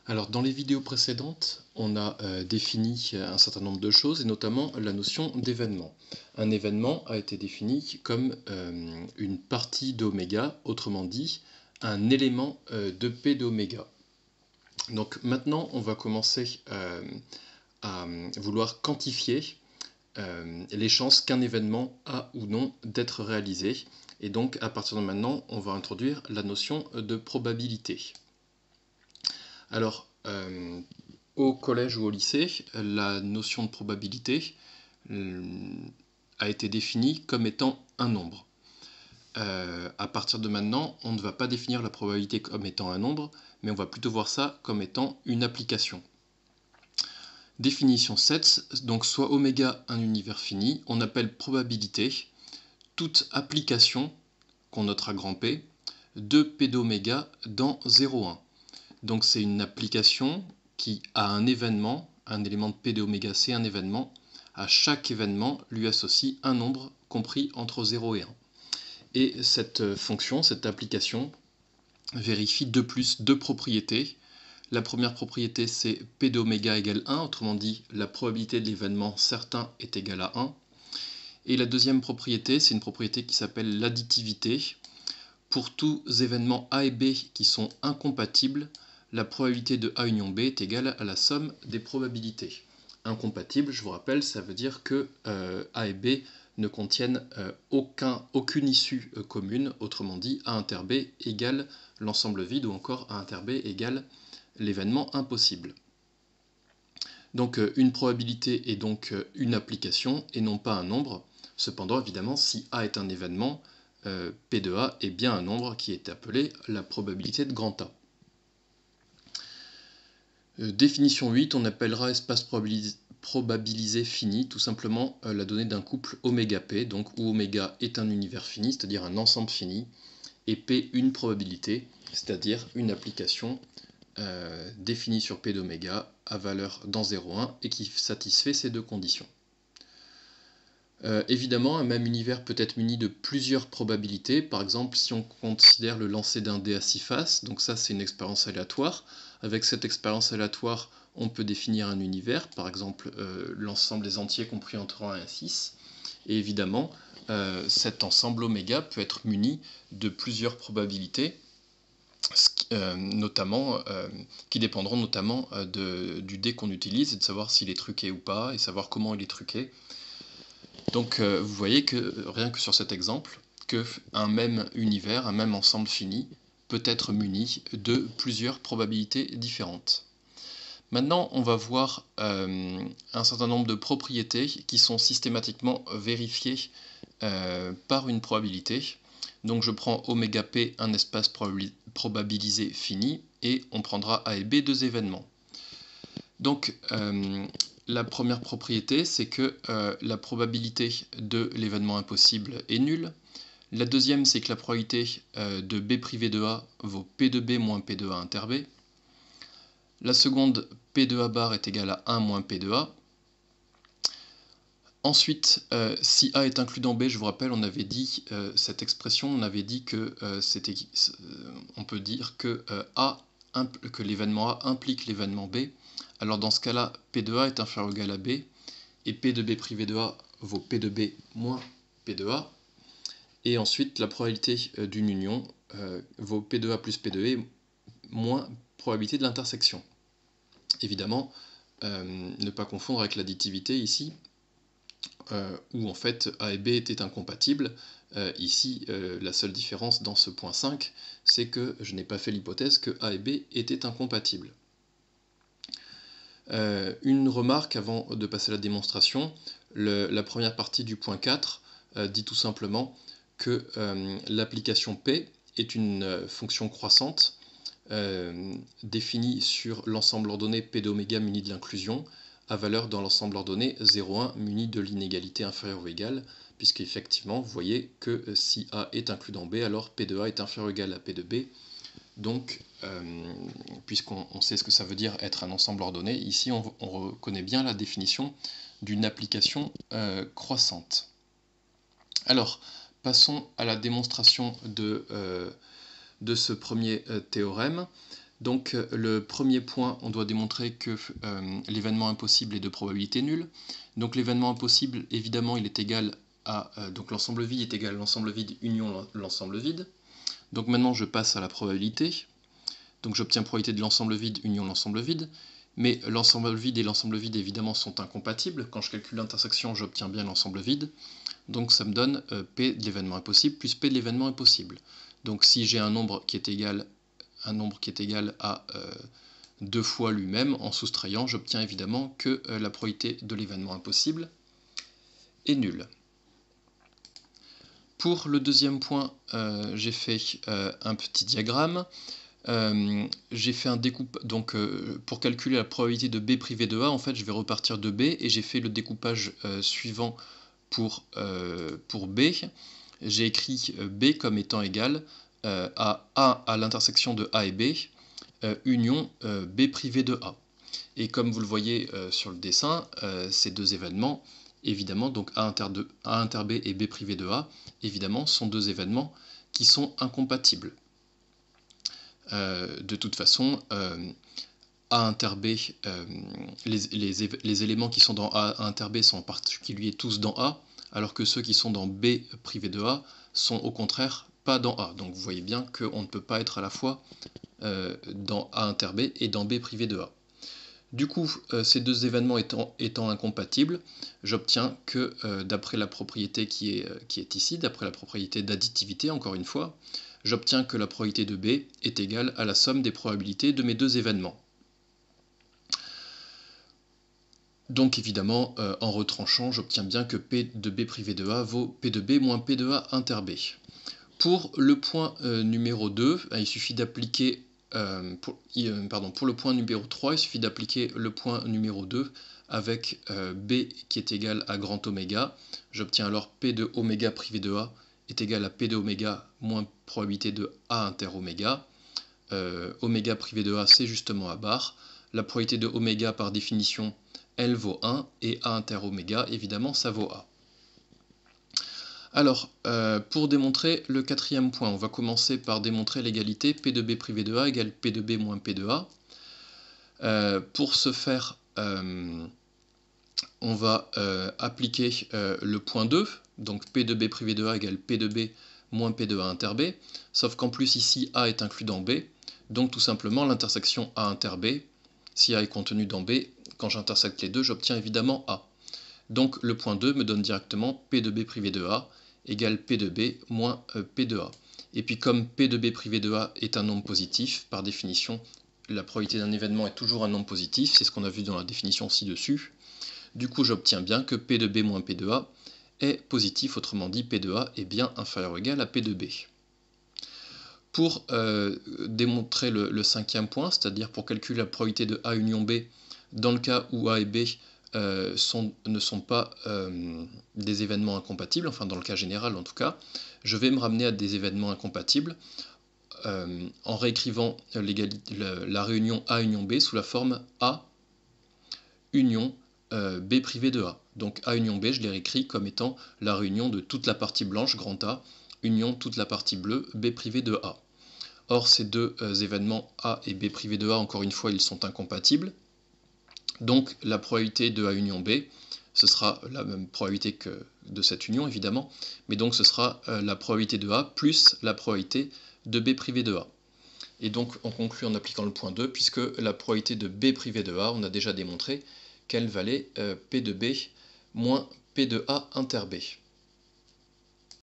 Alors, dans les vidéos précédentes, on a défini un certain nombre de choses, et notamment la notion d'événement. Un événement a été défini comme une partie d'oméga, autrement dit, un élément de P d'oméga. Donc maintenant, on va commencer à vouloir quantifier les chances qu'un événement a ou non d'être réalisé. Et donc, à partir de maintenant, on va introduire la notion de probabilité. Alors, au collège ou au lycée, la notion de probabilité a été définie comme étant un nombre. À partir de maintenant, on ne va pas définir la probabilité comme étant un nombre, mais on va plutôt voir ça comme étant une application. Définition 7, donc soit oméga un univers fini, on appelle probabilité toute application, qu'on notera grand P, de P d'oméga dans 0,1. Donc c'est une application qui a un événement, un élément de P d'oméga c'est un événement, à chaque événement lui associe un nombre compris entre 0 et 1. Et cette fonction, cette application, vérifie de plus deux propriétés. La première propriété c'est P d'oméga égale 1, autrement dit la probabilité de l'événement certain est égale à 1. Et la deuxième propriété, c'est une propriété qui s'appelle l'additivité. Pour tous événements A et B qui sont incompatibles, la probabilité de A union B est égale à la somme des probabilités. Incompatible, je vous rappelle, ça veut dire que A et B ne contiennent aucune issue commune, autrement dit A inter B égale l'ensemble vide, ou encore A inter B égale l'événement impossible. Donc une probabilité est donc une application et non pas un nombre. Cependant, évidemment, si A est un événement, P de A est bien un nombre qui est appelé la probabilité de grand A. Définition 8, on appellera espace probabilisé fini tout simplement la donnée d'un couple oméga P, donc où oméga est un univers fini, c'est-à-dire un ensemble fini, et P une probabilité, c'est-à-dire une application définie sur P d'oméga à valeur dans 0,1 et qui satisfait ces deux conditions. Évidemment, un même univers peut être muni de plusieurs probabilités. Par exemple, si on considère le lancer d'un dé à 6 faces, donc ça c'est une expérience aléatoire. Avec cette expérience aléatoire, on peut définir un univers, par exemple l'ensemble des entiers compris entre 1 et 6. Et évidemment, cet ensemble oméga peut être muni de plusieurs probabilités, qui dépendront notamment du dé qu'on utilise, et de savoir s'il est truqué ou pas, et savoir comment il est truqué. Donc vous voyez que rien que sur cet exemple, qu'un même univers, un même ensemble fini, peut être muni de plusieurs probabilités différentes. Maintenant, on va voir un certain nombre de propriétés qui sont systématiquement vérifiées par une probabilité. Donc je prends oméga P, un espace probabilisé fini, et on prendra A et B deux événements. Donc la première propriété, c'est que la probabilité de l'événement impossible est nulle. La deuxième, c'est que la probabilité de B privé de A vaut P de B moins P de A inter B. La seconde, P de A bar est égal à 1 moins P de A. Ensuite, si A est inclus dans B, je vous rappelle, on avait dit cette expression, on avait dit que on peut dire que l'événement A implique l'événement B. Alors dans ce cas-là, P de A est inférieur ou égal à B, et P de B privé de A vaut P de B moins P de A. Et ensuite, la probabilité d'une union vaut P de A plus P de E moins probabilité de l'intersection. Évidemment, ne pas confondre avec l'additivité ici, où en fait A et B étaient incompatibles. Ici, la seule différence dans ce point 5, c'est que je n'ai pas fait l'hypothèse que A et B étaient incompatibles. Une remarque avant de passer à la démonstration, la première partie du point 4 dit tout simplement que l'application P est une fonction croissante définie sur l'ensemble ordonné P d'oméga muni de l'inclusion à valeur dans l'ensemble ordonné 0,1 muni de l'inégalité inférieure ou égale, puisqu'effectivement vous voyez que si A est inclus dans B, alors P de A est inférieur ou égal à P de B. Donc, puisqu'on sait ce que ça veut dire être un ensemble ordonné, ici on reconnaît bien la définition d'une application croissante. Alors, passons à la démonstration de ce premier théorème. Donc le premier point, on doit démontrer que l'événement impossible est de probabilité nulle. Donc l'événement impossible, évidemment, il est égal à... donc l'ensemble vide est égal à l'ensemble vide union l'ensemble vide. Donc maintenant je passe à la probabilité. Donc j'obtiens probabilité de l'ensemble vide union l'ensemble vide. Mais l'ensemble vide et l'ensemble vide évidemment sont incompatibles. Quand je calcule l'intersection, j'obtiens bien l'ensemble vide. Donc ça me donne P de l'événement impossible plus P de l'événement impossible. Donc si j'ai un nombre qui est égal à 2 fois lui-même, en soustrayant, j'obtiens évidemment que la probabilité de l'événement impossible est nulle. Pour le deuxième point, j'ai fait un petit diagramme. J'ai fait un découpage, donc pour calculer la probabilité de B privé de A, en fait je vais repartir de B et j'ai fait le découpage suivant pour B. J'ai écrit B comme étant égal à A à l'intersection de A et B, union B privé de A. Et comme vous le voyez sur le dessin, ces deux événements, évidemment, donc A inter B et B privé de A, évidemment, sont deux événements qui sont incompatibles. De toute façon, A inter B, les éléments qui sont dans A inter B sont en particulier tous dans A, alors que ceux qui sont dans B privé de A sont au contraire pas dans A. Donc vous voyez bien qu'on ne peut pas être à la fois dans A inter B et dans B privé de A. Du coup, ces deux événements étant incompatibles, j'obtiens que d'après la propriété qui est ici, d'après la propriété d'additivité, encore une fois, j'obtiens que la probabilité de B est égale à la somme des probabilités de mes deux événements. Donc évidemment, en retranchant, j'obtiens bien que P de B privé de A vaut P de B moins P de A inter B. Pour le point numéro 2, il suffit d'appliquer... pour le point numéro 3, il suffit d'appliquer le point numéro 2 avec B qui est égal à grand oméga. J'obtiens alors P de oméga privé de A est égal à P de oméga moins probabilité de A inter oméga. Oméga privé de A, c'est justement A bar. La probabilité de oméga, par définition, elle vaut 1, et A inter oméga, évidemment, ça vaut A. Alors, pour démontrer le quatrième point, on va commencer par démontrer l'égalité P de B privé de A égale P de B moins P de A. Pour ce faire, on va appliquer le point 2, donc P de B privé de A égale P de B moins P de A inter B, sauf qu'en plus ici A est inclus dans B, donc tout simplement l'intersection A inter B, si A est contenu dans B, quand j'intersecte les deux, j'obtiens évidemment A. Donc le point 2 me donne directement P de B privé de A égale P de B moins P de A. Et puis comme P de B privé de A est un nombre positif, par définition, la probabilité d'un événement est toujours un nombre positif, c'est ce qu'on a vu dans la définition ci-dessus. Du coup, j'obtiens bien que P de B moins P de A est positif, autrement dit, P de A est bien inférieur ou égal à P de B. Pour démontrer le cinquième point, c'est-à-dire pour calculer la probabilité de A union B, dans le cas où A et B ne sont pas des événements incompatibles, enfin dans le cas général en tout cas, je vais me ramener à des événements incompatibles en réécrivant la réunion A union B sous la forme A union B privé de A. Donc A union B, je l'ai réécrit comme étant la réunion de toute la partie blanche, grand A, union toute la partie bleue, B privé de A. Or, ces deux événements A et B privé de A, encore une fois, ils sont incompatibles. Donc la probabilité de A union B, ce sera la même probabilité que de cette union évidemment, mais donc ce sera la probabilité de A plus la probabilité de B privé de A. Et donc on conclut en appliquant le point 2, puisque la probabilité de B privé de A, on a déjà démontré qu'elle valait P de B moins P de A inter B.